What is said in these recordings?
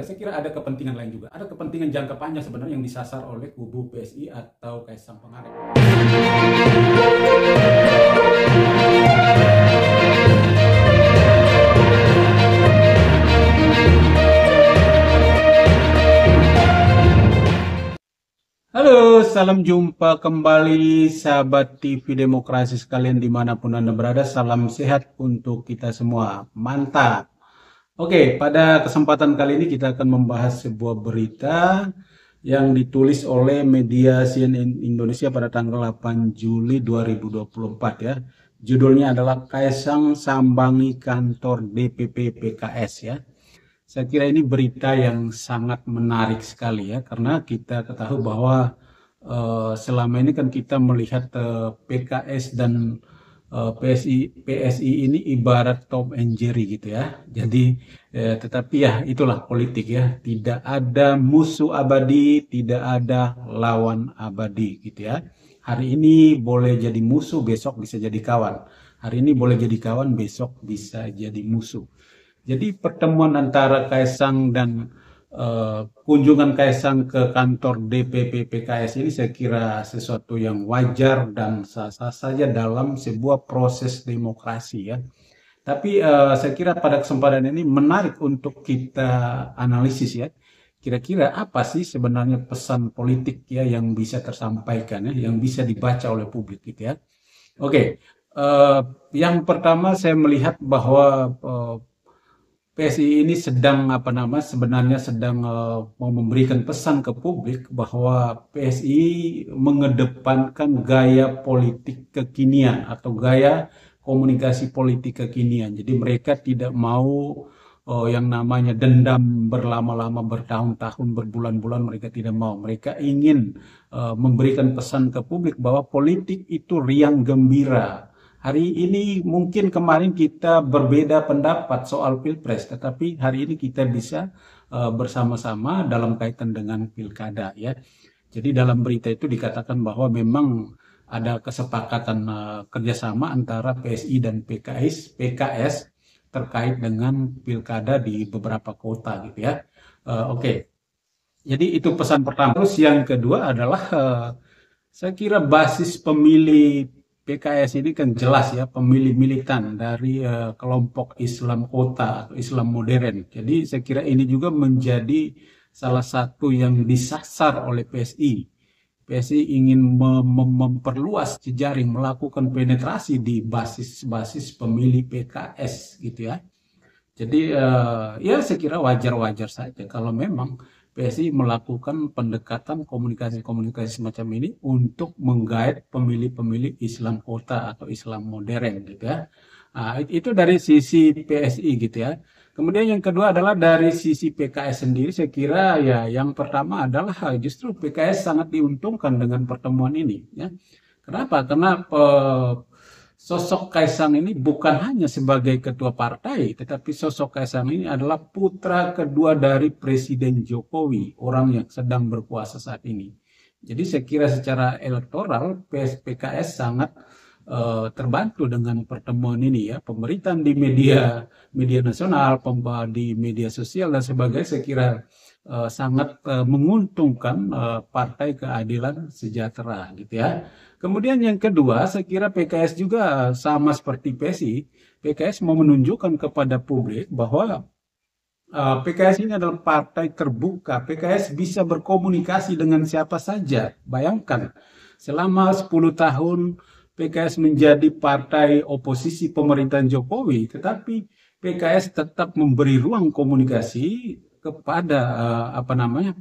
Saya kira ada kepentingan lain juga. Ada kepentingan jangka panjang sebenarnya yang disasar oleh kubu PSI atau Kaisang Pangarep. Halo, salam jumpa kembali sahabat TV Demokrasi sekalian dimanapun Anda berada. Salam sehat untuk kita semua. Mantap. Oke, pada kesempatan kali ini kita akan membahas sebuah berita yang ditulis oleh media CNN Indonesia pada tanggal 8 Juli 2024 ya. Judulnya adalah Kaisang sambangi kantor DPP PKS ya. Saya kira ini berita yang sangat menarik sekali ya, karena kita ketahui bahwa selama ini kan kita melihat PKS dan PSI ini ibarat Tom and Jerry gitu ya. Jadi tetapi ya itulah politik ya. Tidak ada musuh abadi, tidak ada lawan abadi gitu ya. Hari ini boleh jadi musuh, besok bisa jadi kawan. Hari ini boleh jadi kawan, besok bisa jadi musuh. Jadi pertemuan antara Kaisang dan kunjungan Kaisang ke kantor DPP PKS ini saya kira sesuatu yang wajar dan sah-sah saja dalam sebuah proses demokrasi ya. Tapi saya kira pada kesempatan ini menarik untuk kita analisis ya. Kira-kira apa sih sebenarnya pesan politik ya yang bisa tersampaikan ya, yang bisa dibaca oleh publik gitu ya. Oke, yang pertama saya melihat bahwa PSI ini sebenarnya sedang mau memberikan pesan ke publik bahwa PSI mengedepankan gaya politik kekinian atau gaya komunikasi politik kekinian. Jadi mereka tidak mau yang namanya dendam berlama-lama, bertahun-tahun, berbulan-bulan, mereka tidak mau. Mereka ingin memberikan pesan ke publik bahwa politik itu riang gembira. Hari ini mungkin kemarin kita berbeda pendapat soal Pilpres, tetapi hari ini kita bisa bersama-sama dalam kaitan dengan Pilkada ya. Jadi dalam berita itu dikatakan bahwa memang ada kesepakatan kerjasama antara PSI dan PKS terkait dengan Pilkada di beberapa kota gitu ya. Oke. Jadi itu pesan pertama. Terus yang kedua adalah saya kira basis pemilih PKS ini kan jelas ya, pemilih militan dari kelompok Islam kota atau Islam modern. Jadi saya kira ini juga menjadi salah satu yang disasar oleh PSI. PSI ingin memperluas jejaring, melakukan penetrasi di basis-basis pemilih PKS gitu ya. Jadi ya saya kira wajar-wajar saja kalau memang PSI melakukan pendekatan komunikasi-komunikasi semacam ini untuk menggait pemilih-pemilih Islam kota atau Islam modern gitu ya. Nah, itu dari sisi PSI gitu ya. Kemudian yang kedua adalah dari sisi PKS sendiri, saya kira ya yang pertama adalah justru PKS sangat diuntungkan dengan pertemuan ini ya. Kenapa? Karena sosok Kaisang ini bukan hanya sebagai ketua partai, tetapi sosok Kaisang ini adalah putra kedua dari Presiden Jokowi, orang yang sedang berkuasa saat ini. Jadi saya kira secara elektoral PKS sangat terbantu dengan pertemuan ini ya. Pemberitaan di media nasional, di media sosial dan sebagainya saya kira sangat menguntungkan Partai Keadilan Sejahtera gitu ya. Kemudian yang kedua, saya kira PKS juga sama seperti PSI. PKS mau menunjukkan kepada publik bahwa PKS ini adalah partai terbuka. PKS bisa berkomunikasi dengan siapa saja. Bayangkan, selama 10 tahun PKS menjadi partai oposisi pemerintahan Jokowi, tetapi PKS tetap memberi ruang komunikasi kepada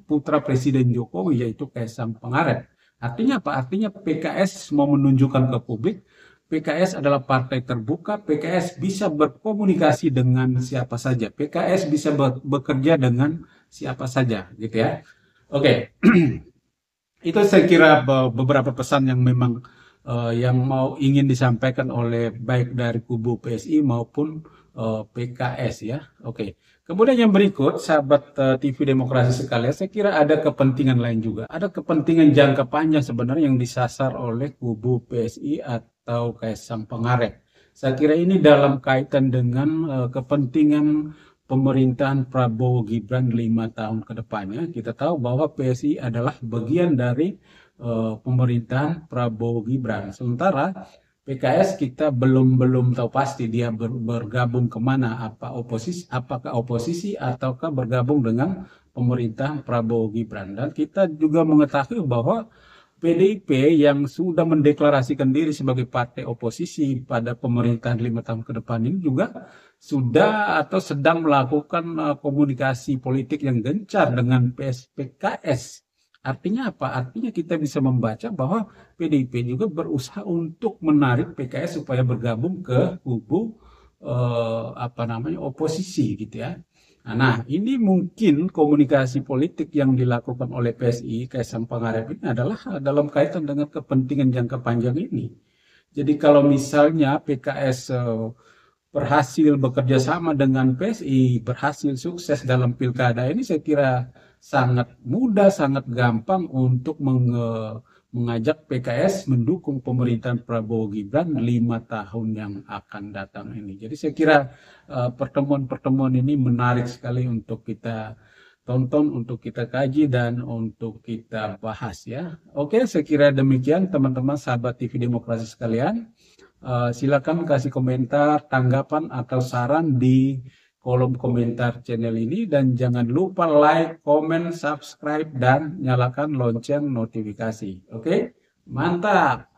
putra Presiden Jokowi yaitu Kaisang Pangarep. Artinya apa? Artinya PKS mau menunjukkan ke publik, PKS adalah partai terbuka, PKS bisa berkomunikasi dengan siapa saja, PKS bisa bekerja dengan siapa saja, gitu ya. Oke, itu saya kira beberapa pesan yang memang yang ingin disampaikan oleh baik dari kubu PSI maupun PKS ya. Oke. Kemudian yang berikut, sahabat TV Demokrasi sekalian, saya kira ada kepentingan lain juga. Ada kepentingan jangka panjang sebenarnya yang disasar oleh kubu PSI atau Kaisang Pangarep. Saya kira ini dalam kaitan dengan kepentingan pemerintahan Prabowo Gibran 5 tahun ke depannya. Kita tahu bahwa PSI adalah bagian dari pemerintahan Prabowo Gibran. Sementara PKS kita belum tahu pasti dia bergabung kemana, apakah oposisi ataukah bergabung dengan pemerintahan Prabowo Gibran. Dan kita juga mengetahui bahwa PDIP yang sudah mendeklarasikan diri sebagai partai oposisi pada pemerintahan 5 tahun ke depan ini juga sudah atau sedang melakukan komunikasi politik yang gencar dengan PKS. Artinya apa? Artinya kita bisa membaca bahwa PDIP juga berusaha untuk menarik PKS supaya bergabung ke kubu oposisi gitu ya. Nah, ini mungkin komunikasi politik yang dilakukan oleh PSI, Kaisang Pangarep ini adalah dalam kaitan dengan kepentingan jangka panjang ini. Jadi kalau misalnya PKS berhasil bekerja sama dengan PSI, berhasil sukses dalam pilkada ini, saya kira sangat mudah, sangat gampang untuk mengajak PKS mendukung pemerintahan Prabowo Gibran 5 tahun yang akan datang ini. Jadi saya kira pertemuan-pertemuan ini menarik sekali untuk kita tonton, untuk kita kaji, dan untuk kita bahas ya. Oke, saya kira demikian teman-teman sahabat TV Demokrasi sekalian. Silakan kasih komentar, tanggapan, atau saran di kolom komentar channel ini, dan jangan lupa like, komen, subscribe, dan nyalakan lonceng notifikasi. Oke, mantap.